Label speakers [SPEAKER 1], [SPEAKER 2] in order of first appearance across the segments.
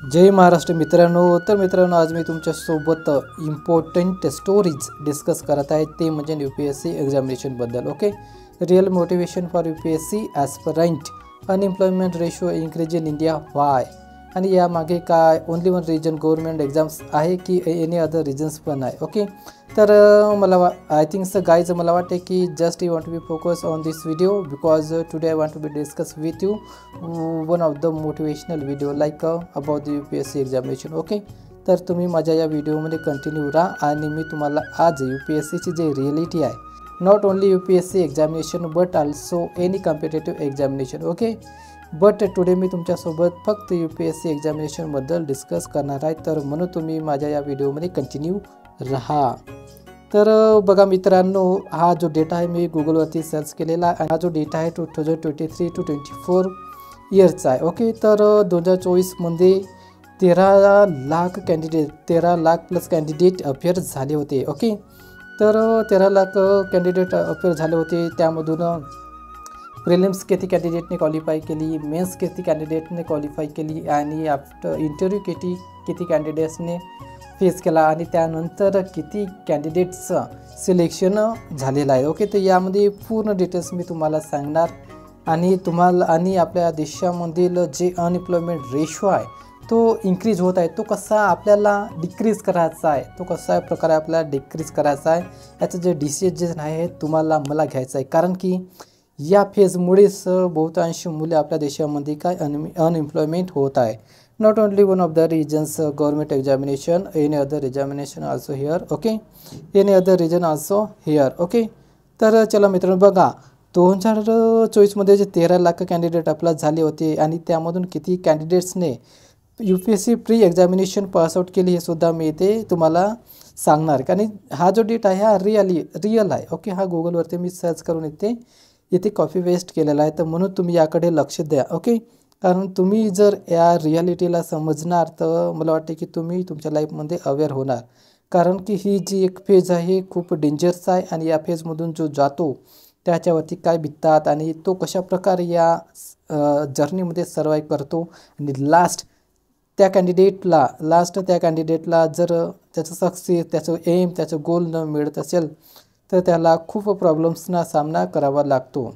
[SPEAKER 1] जय महाराष्ट्र मित्रांनो, आज मी तुमच्यासोबत इम्पॉर्टंट स्टोरीज डिस्कस करत आहे ते म्हणजे UPSC एक्झामिनेशनबद्दल. Okay, real motivation for UPSC aspirant, unemployment ratio increase in India why, आणि यामागे काय only one reason government exams आहे की एनी अदर रिजन्स पण आहे. ओके, तर आय थिंक गाईज मला वाटते की just you want to be focus on this video because today I want to be discuss with you one of the motivational video like about the UPSC examination. Okay, तर तुम्ही माझ्या या व्हिडिओमध्ये continue राहा आणि मी तुम्हाला आज UPSCची जे रिॲलिटी आहे, not only UPSC examination but also any competitive examination. Okay, but today मी तुमच्यासोबत फक्त UPSC एक्झामिनेशनबद्दल डिस्कस करणार आहे, तर म्हणून तुम्ही माझ्या या व्हिडिओमध्ये कंटिन्यू रहा. तर बघा मित्रांनो, हा जो डेटा आहे मी गुगलवरती सर्च केलेला आहे. हा जो डेटा आहे 2023 to 24 इयर्सचा आहे. ओके, तर 2024मध्ये 13 lakh candidate, 13 lakh plus candidate appear झाले होते. ओके, तर 13 लाख कॅन्डिडेट अपियर झाले होते. त्यामधून प्रिलिम्स किती कॅन्डिडेटने क्वालिफाय केली, मेन्स किती कॅन्डिडेटने क्वालिफाय केली, आणि आफ्टर इंटरव्ह्यू किती कॅन्डिडेट्सने फेस केला, आणि त्यानंतर किती कॅन्डिडेट्सचं सिलेक्शन झालेलं आहे. ओके, तर यामध्ये पूर्ण डिटेल्स मी तुम्हाला सांगणार, आणि आपल्या देशामधील जे अनएम्प्लॉयमेंट रेशो आहे तो इन्क्रीज होत आहे, तो कसा आपल्याला डिक्रीज करायचा आहे, तो कसा प्रकारे आपल्याला डिक्रीज करायचा आहे, याचं जे डिसिजन आहे तुम्हाला मला घ्यायचं आहे. कारण की या फेजमुळेच बहुतांश मुले आपल्या देशामध्ये अनएम्प्लॉयमेंट होत आहे. Not only one of the reasons government examination, any other examination also here. Okay, any other reason also here. Okay, तर चला मित्रांनो, बघा 2024मध्ये जे 13 लाख कॅन्डिडेट अप्लाय झाले होते, आणि त्यामधून किती कॅन्डिडेट्सने UPSC प्री एक्झामिनेशन पासआउट केली हे सुद्धा मी इथे तुम्हाला सांगणार. कारण हा जो डेटा आहे हा रिअल आहे. ओके, हा गुगलवरती मी सर्च करून इथे कॉपी पेस्ट केलेला आहे, तर म्हणून तुम्ही याकडे लक्ष द्या. ओके, कारण तुम्ही जर या रिॲलिटीला समजणार तर मला वाटते की तुम्ही तुमच्या लाईफमध्ये अवेअर होणार. कारण की ही जी एक फेज आहे खूप डेंजरस आहे, आणि या फेजमधून जो जातो त्याच्यावरती काय बिततात आणि तो कशा प्रकारे या जर्नीमध्ये सर्वाईव्ह करतो, आणि लास्ट त्या कॅन्डिडेटला जर त्याचं सक्सेस, त्याचं एम, त्याचं गोल न मिळत असेल तर त्याला खूप प्रॉब्लेम्सना सामना करावा लागतो.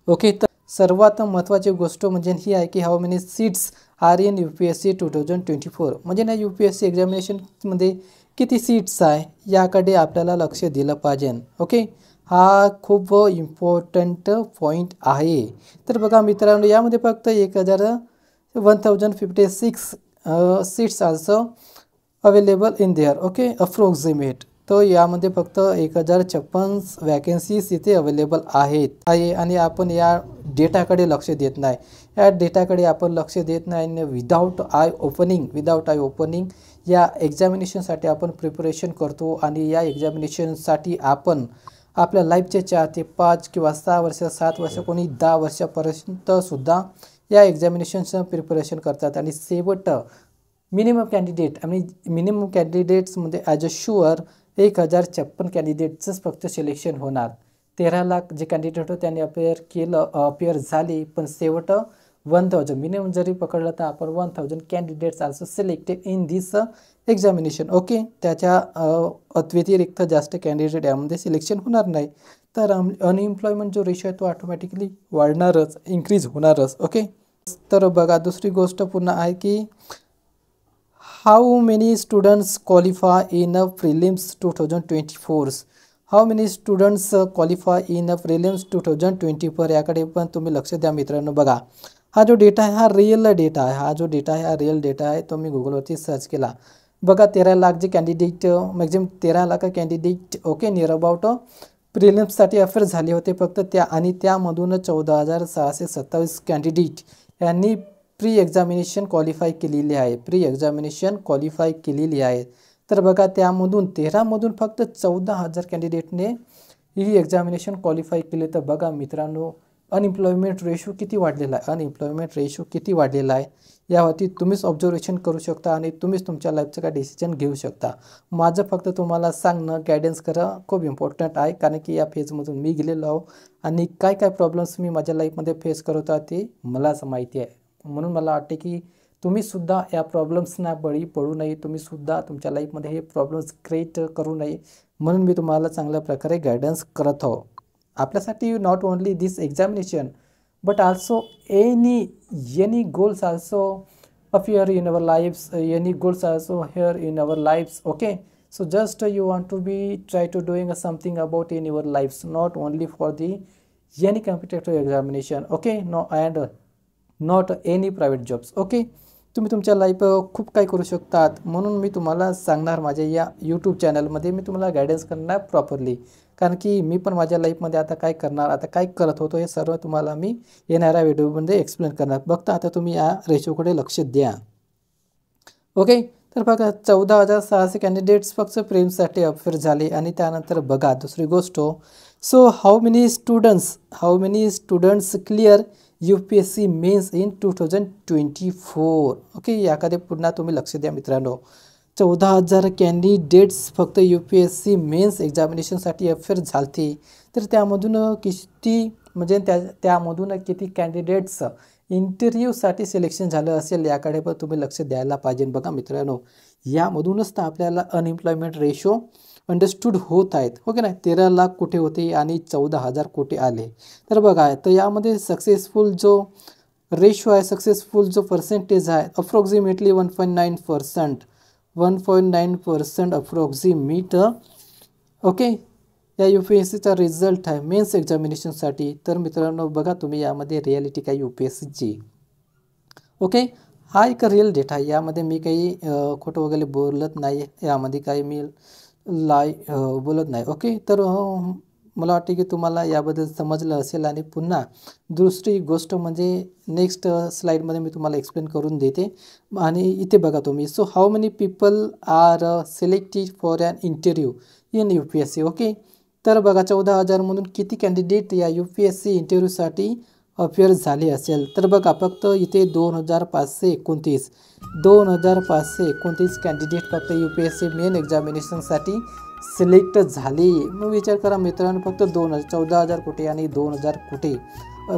[SPEAKER 1] ओके, तर सर्वात महत्त्वाची गोष्ट म्हणजे ही आहे की how many seats are in UPSC 2024, म्हणजे ना UPSC एक्झामिनेशनमध्ये किती सीट्स आहे याकडे आपल्याला लक्ष दिलं पाहिजे. ओके, हा खूप इम्पॉर्टंट पॉईंट आहे. तर बघा मित्रांनो, यामध्ये फक्त 1056 seats also available in there. Okay, approximate. तर यामध्ये फक्त 1056 वॅकन्सीज इथे अवेलेबल आहे, आणि आपण या डेटाकडे लक्ष देत नाही. या डेटाकडे आपण लक्ष देत नाही, आणि विदाऊट आय ओपनिंग या एक्झामिनेशनसाठी आपण प्रिपरेशन करतो, आणि या एक्झामिनेशनसाठी आपण आपल्या लाईफचे 4 ते 5 किंवा 6 वर्ष, 7 वर्ष, कोणी 10 वर्षापर्यंतसुद्धा या एक्झामिनेशनचं प्रिपरेशन करतात. आणि शेवट मिनिमम कॅन्डिडेट्समध्ये ॲज अ शुअर 1056 कॅन्डिडेट्सच फक्त सिलेक्शन होणार. 13 लाख जे कॅन्डिडेट होते त्यांनी अपियर झाले, पण शेवट 1000 मिनिमम जरी पकडलं तर आपण 1000 candidates also selected in this examination. Okay, त्याच्या व्यतिरिक्त जास्त कॅन्डिडेट यामध्ये सिलेक्शन होणार नाही, तर अनएम्प्लॉयमेंट जो रेशो आहे तो ऑटोमॅटिकली वाढणारच, इन्क्रीज होणारच. ओके, तर बघा दुसरी गोष्ट पुन्हा आहे की how many students qualify in prelims 2024. How many students qualify in prelims 2024 याकडे पण तुम्ही लक्ष द्या मित्रांनो. बघा हा जो डेटा आहे हा रिअल डेटा आहे, तो मी गुगलवरती सर्च केला. बघा 13 लाख जे candidate, maximum 13 lakh candidate okay near about प्रिलिम्ससाठी अफेअर झाले होते फक्त त्या, आणि त्यामधून 14,627 कॅन्डिडेट यांनी प्री एक्झामिनेशन क्वालिफाय केलेली आहे. तर बघा त्यामधून 13मधून फक्त 14,000 कॅन्डिडेटने ही एक्झामिनेशन क्वालिफाय केले. तर बघा मित्रांनो, अनएम्प्लॉयमेंट रेशो किती वाढलेला आहे, यावरती तुम्हीच ऑब्झर्वेशन करू शकता, आणि तुम्हीच तुमच्या लाईफचं काय डिसिजन घेऊ शकता. माझं फक्त तुम्हाला सांगणं, गायडन्स करणं खूप इम्पॉर्टंट आहे, कारण की या फेजमधून मी गेलेलो आहो, आणि काय प्रॉब्लेम्स मी माझ्या लाईफमध्ये फेस करत आहे ते मलाच माहिती आहे. म्हणून मला वाटते की तुम्हीसुद्धा या प्रॉब्लेम्सना बळी पडू नये, तुम्हीसुद्धा तुमच्या लाईफमध्ये हे प्रॉब्लेम्स क्रिएट करू नये, म्हणून मी तुम्हाला चांगल्या प्रकारे गायडन्स करत आहो. आपल्यासाठी not only this examination but also any goals also appear in our lives, any goals also here in our lives. Okay, so just you want to be try to doing something about in your lives, not only for the any competitive examination. Okay, no, and not any private jobs. Okay, तुम्ही तुमच्या life खूप काही करू शकतात, म्हणून मी तुम्हाला सांगणार माझ्या या यूट्यूब चॅनलमध्ये मी तुम्हाला गायडन्स करणार प्रॉपरली. कारण की मी पण माझ्या लाईफमध्ये आता काय करणार, आता काय करत होतो हे सर्व तुम्हाला मी येणाऱ्या व्हिडिओमध्ये एक्सप्लेन करणार. बघता आता तुम्ही या रेशोकडे लक्ष द्या. ओके, तर बघा 14,600 कॅन्डिडेट्स फक्त प्रीलिम्ससाठी अपिअर झाले. आणि त्यानंतर बघा दुसरी गोष्ट, so how many students clear UPSC Mains in 2024. Okay, याकडे पुन्हा तुम्ही लक्ष द्या मित्रांनो. 14,000 कॅन्डिडेट्स फक्त UPSC मेन्स एक्झामिनेशनसाठी अपिअर झालते. तर त्यामधून किती म्हणजे त्यामधून किती कॅन्डिडेट्स इंटरव्ह्यूसाठी सिलेक्शन झालं असेल याकडे पण तुम्ही लक्ष द्यायला पाहिजे. बघा मित्रांनो, यामधूनच तर आपल्याला अनएम्प्लॉयमेंट रेशो अंडरस्टूड होत आहेत. हो की नाही, 13 लाख कुठे होते आणि 14,000 कुठे आले. तर बघा, तर यामध्ये सक्सेसफुल जो रेशो आहे, सक्सेसफुल जो पर्सेंटेज आहे अप्रॉक्सिमेटली 1.9% अप्रॉक्सिमेट. ओके, या UPSCचा रिझल्ट आहे मेन्स एक्झामिनेशनसाठी. तर मित्रांनो बघा तुम्ही यामध्ये रियालिटी काय UPSCची. ओके, हा एक रिअल डेटा आहे, यामध्ये मी काही खोटं वगैरे बोलत नाही, यामध्ये काही मी बोलत नाही. ओके, तर मला वाटते की तुम्हाला याबद्दल समजलं असेल. आणि पुन्हा दुसरी गोष्ट म्हणजे नेक्स्ट स्लाईडमध्ये मी तुम्हाला एक्सप्लेन करून देते. आणि इथे बघा तुम्ही, so how many people are selected for an interview in UPSC. Okay, तर बघा 14,000 म्हणून किती कॅन्डिडेट या UPSC इंटरव्ह्यूसाठी अपिअर झाले असेल. तर बघा फक्त इथे 2,529 कॅन्डिडेट फक्त UPSC मेन एक्झामिनेशनसाठी सिलेक्ट झाले. मग विचार करा मित्रांनो, फक्त 14,000 कुठे आणि 2,000 कुठे.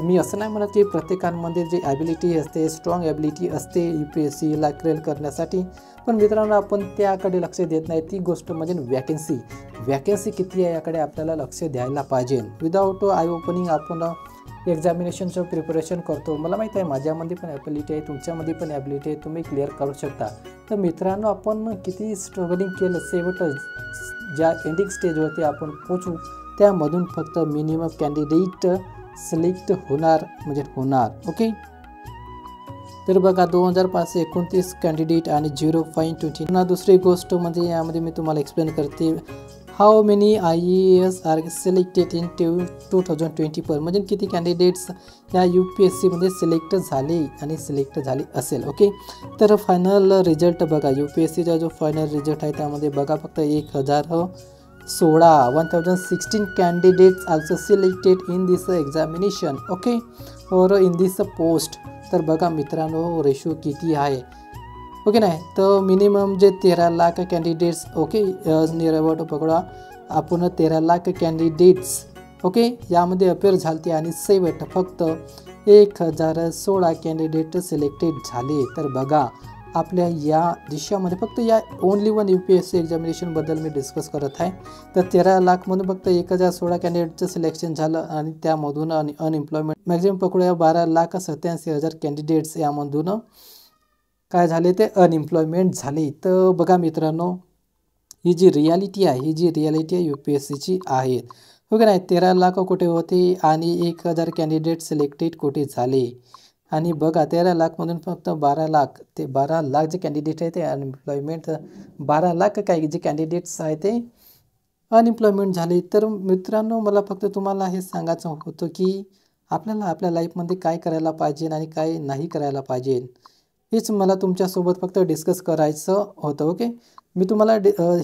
[SPEAKER 1] मी असं नाही म्हणत की प्रत्येकांमध्ये जे ॲबिलिटी असते, स्ट्रॉंग ॲबिलिटी असते UPSCला क्लिअर करण्यासाठी, पण मित्रांनो आपण त्याकडे लक्ष देत नाही. ती गोष्ट म्हणजे वॅकन्सी किती आहे याकडे आपल्याला लक्ष द्यायला पाहिजे. विदाऊट आय ओपनिंग आपण एक्झामिनेशनचं प्रिपरेशन करतो. मला माहीत आहे माझ्यामध्ये पण ॲबिलिटी आहे, तुमच्यामध्ये पण ॲबिलिटी आहे, तुम्ही क्लिअर करू शकता. तर मित्रांनो आपण किती स्ट्रगलिंग केलं, शेवट ज्या एंडिंग स्टेजवरती आपण पोचू त्यामधून फक्त मिनिमम कॅन्डिडेट सिलेक्ट होणार. ओके, तर बघा 2,529 कॅन्डिडेट आणि 0.20. पुन्हा दुसरी गोष्ट म्हणजे यामध्ये मी तुम्हाला एक्सप्लेन करते, how many IAS are selected in 2024. म्हणजे किती कॅन्डिडेट्स या UPSCमध्ये सिलेक्ट झाले असेल. ओके, तर फायनल रिझल्ट बघा, UPSCचा जो फायनल रिझल्ट आहे त्यामध्ये बघा फक्त 1,016 candidates also selected in this examination. Okay, और इन दिस पोस्ट. तर बघा मित्रांनो रेशो किती आहे. ओके नाही, तर मिनिमम जे 13 lakh candidates. Okay, near about पकडा आपण 13 लाख कॅन्डिडेट्स. ओके, यामध्ये अपिअर झालते आणि शेवट फक्त 1,016 कॅन्डिडेट सिलेक्टेड झाले. तर बघा आपल्या या दिशामध्ये फक्त या ओनली वन UPSC एक्झामिनेशनबद्दल मी डिस्कस करत आहे. तर 13 लाखमधून फक्त 1,016 कॅन्डिडेटचं सिलेक्शन झालं आणि त्यामधून अनएम्प्लॉयमेंट मॅक्झिमम पकडूया 12,87,000 कॅन्डिडेट्स यामधून काय झाले ते अनएम्प्लॉयमेंट झाले. तर बघा मित्रांनो ही जी रियालिटी आहे UPSCची आहे. हो की नाही, 13 लाख कुठे होते आणि 1,000 कॅन्डिडेट सिलेक्टेड कुठे झाले. आणि बघा 13 लाखमधून फक्त 12 लाख जे कॅन्डिडेट आहे ते अनएम्प्लॉयमेंट, 12 लाख काही जे कॅन्डिडेट्स आहे ते अनएम्प्लॉयमेंट झाले. तर मित्रांनो मला फक्त तुम्हाला हे सांगायचं होतं की आपल्याला आपल्या लाईफमध्ये काय करायला पाहिजे आणि काय नाही करायला पाहिजे, हेच मला तुमच्यासोबत फक्त डिस्कस करायचं होतं. ओके, मी तुम्हाला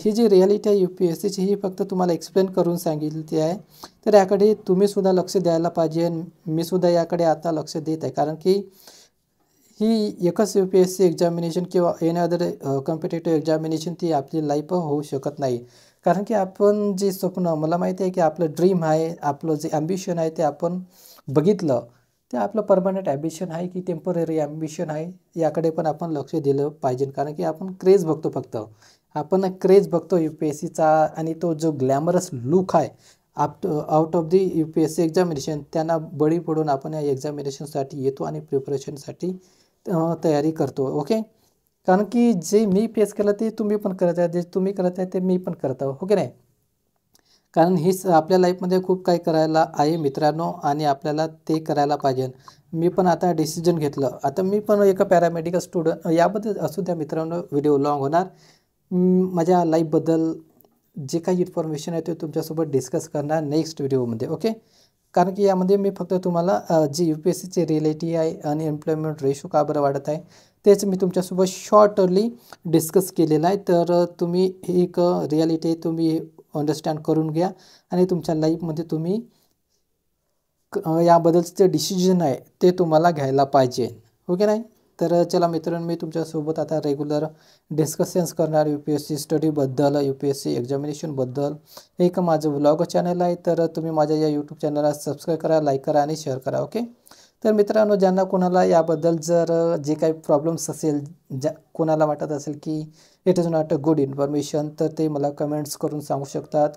[SPEAKER 1] ही जी रियालिटी आहे UPSCची ही फक्त तुम्हाला एक्सप्लेन करून सांगितली आहे. तर याकडे तुम्हीसुद्धा लक्ष द्यायला पाहिजे. मीसुद्धा याकडे आता लक्ष देत आहे, कारण की ही एकच UPSC एक्झामिनेशन किंवा एनी अदर कॉम्पिटेटिव्ह एक्झामिनेशन ती आपली लाईफ होऊ शकत नाही. कारण की आपण जे स्वप्न, मला माहिती आहे की आपलं ड्रीम आहे, आपलं जे ॲम्बिशन आहे ते आपण बघितलं, ते आपलं परमनंट ॲम्बिशन आहे की टेम्पररी ॲम्बिशन आहे, याकडे पण आपण लक्ष दिलं पाहिजे. कारण की आपण क्रेज बघतो, फक्त आपण क्रेज बघतो UPSCचा, आणि तो जो ग्लॅमरस लुक आहे out of the UPSC examination, त्यांना बळी पडून आपण या एक्झामिनेशनसाठी येतो आणि प्रिपरेशनसाठी तयारी करतो. ओके, कारण की जे मी फेस केलं ते तुम्ही पण करत आहे, जे तुम्ही करत आहे ते मी पण करत आहो, हो की नाही. कारण हीच आपल्या लाईफमध्ये खूप काही करायला आहे मित्रांनो, आणि आपल्याला ते करायला पाहिजे. मी पण आता डिसिजन घेतलं, आता मी पण एका पॅरामेडिकल स्टुडंट, याबद्दल असू द्या मित्रांनो, व्हिडिओ लॉंग होणार. माझ्या लाईफबद्दल जे काही इन्फॉर्मेशन आहे ते तुमच्यासोबत डिस्कस करणार नेक्स्ट व्हिडिओमध्ये. ओके, कारण की यामध्ये मी फक्त तुम्हाला जी UPSCची रिॲलिटी आहे आणि एम्प्लॉयमेंट रेशो का बरं वाढत आहे तेच मी तुमच्यासोबत शॉर्टली डिस्कस केलेलं आहे. तर तुम्ही ही एक रिॲलिटी तुम्ही अंडरस्टँड करून घ्या, आणि तुमच्या लाईफमध्ये तुम्ही याबद्दलचे जे डिसिजन आहे ते तुम्हाला घ्यायला पाहिजे, हो की नाही. तर चला मित्रांनो, मी तुमच्यासोबत आता रेग्युलर डिस्कशन्स करणार UPSC स्टडीबद्दल, UPSC एक्झामिनेशनबद्दल. एक माझं व्लॉग चॅनल आहे, तर तुम्ही माझ्या या यूट्यूब चॅनलला सबस्क्राईब करा, लाईक करा आणि शेअर करा. ओके, तर मित्रांनो, ज्यांना कोणाला याबद्दल जर जे काही प्रॉब्लेम्स असेल, कोणाला वाटत असेल की it is not a good information, तर ते मला कमेंट्स करून सांगू शकतात.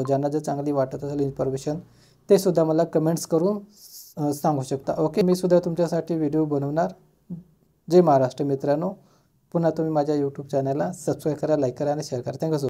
[SPEAKER 1] ज्यांना जर चांगली वाटत असेल इन्फॉर्मेशन, ते सुद्धा मला कमेंट्स करून सांगू शकता. ओके, मी सुद्धा तुमच्यासाठी व्हिडिओ बनवणार. जय महाराष्ट्र मित्रांनो. पुन्हा तुम्ही माझ्या यूट्यूब चॅनलला सबस्क्राईब करा, लाईक करा आणि शेअर करा. Thank you so much.